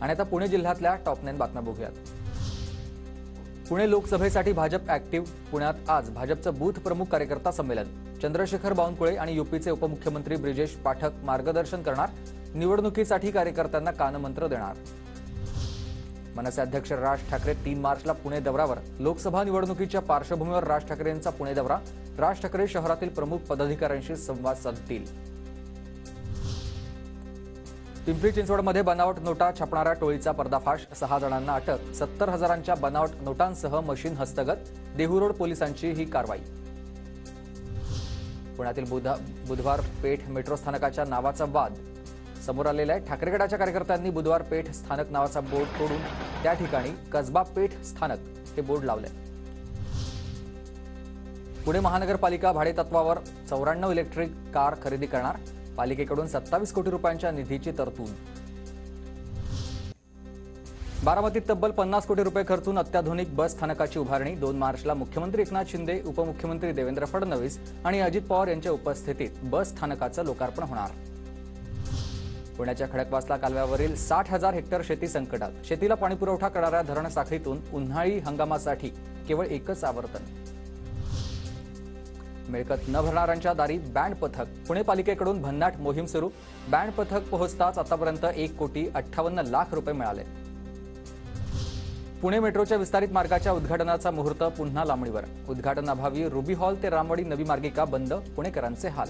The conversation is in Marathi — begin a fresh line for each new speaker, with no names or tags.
आणि आता पुणे जिल्ह्यातल्या टॉप 9 बातम्या बघूयात। पुणे लोकसभेसाठी भाजप ऍक्टिव्ह। पुण्यात आज भाजपचं बूथ प्रमुख कार्यकर्ता संमेलन। चंद्रशेखर बावनकुळे आणि यूपीचे उपमुख्यमंत्री ब्रिजेश पाठक मार्गदर्शन करणार। निवडणुकीसाठी कार्यकर्त्यांना कानमंत्र देणार। मनसे अध्यक्ष राज ठाकरे 3 मार्चला पुणे दौऱ्यावर। लोकसभा निवडणुकीच्या पार्श्वभूमीवर राज ठाकरेंचा पुणे दौरा। राज ठाकरे शहरातील प्रमुख पदाधिकाऱ्यांशी संवाद साधतील। पिंपरी चिंचवडमध्ये बनावट नोटा छापणाऱ्या टोळीचा पर्दाफाश। 6 जणांना अटक। 70,000च्या बनावट नोटांसह मशीन हस्तगत। देहू रोड पोलिसांची ही कारवाई। पुण्यातील बुधवार पेठ मेट्रो स्थानकाच्या नावाचा वाद समोर आलेला आहे। ठाकरे गटाच्या कार्यकर्त्यांनी बुधवार पेठ स्थानक नावाचा बोर्ड तोडून त्या ठिकाणी कसबा पेठ स्थानक हे बोर्ड लावले। पुणे महानगरपालिका भाडेतत्वावर 94 इलेक्ट्रिक कार खरेदी करणार। पालिकेकडून 27 कोटी रुपयांच्या निधीची तरतूद। बारामतीत तब्बल 50 कोटी रुपये खर्चून अत्याधुनिक बस स्थानकाची उभारणी। 2 मार्चला मुख्यमंत्री एकनाथ शिंदे, उपमुख्यमंत्री देवेंद्र फडणवीस आणि अजित पवार यांच्या उपस्थितीत बस स्थानकाचं लोकार्पण होणार। पुण्याच्या खडकवासला कालव्यावरील 60,000 हेक्टर शेती संकटात। शेतीला पाणीपुरवठा करणाऱ्या धरण साखळीतून उन्हाळी हंगामासाठी केवळ एकच आवर्तन। मिळकत न भरणाऱ्यांच्या दारी बँड पथक। पुणे पालिकेकडून भन्नाट मोहीम सुरू। बँड पथक पोहोचताच आतापर्यंत 1,58,00,000 रुपये मिळाले। पुणे मेट्रोच्या विस्तारित मार्गाच्या उद्घाटनाचा मुहूर्त पुन्हा लांबणीवर। उद्घाटनाभावी रुबी हॉल ते रामवाडी नवी मार्गिका बंद। पुणेकरांचे हाल।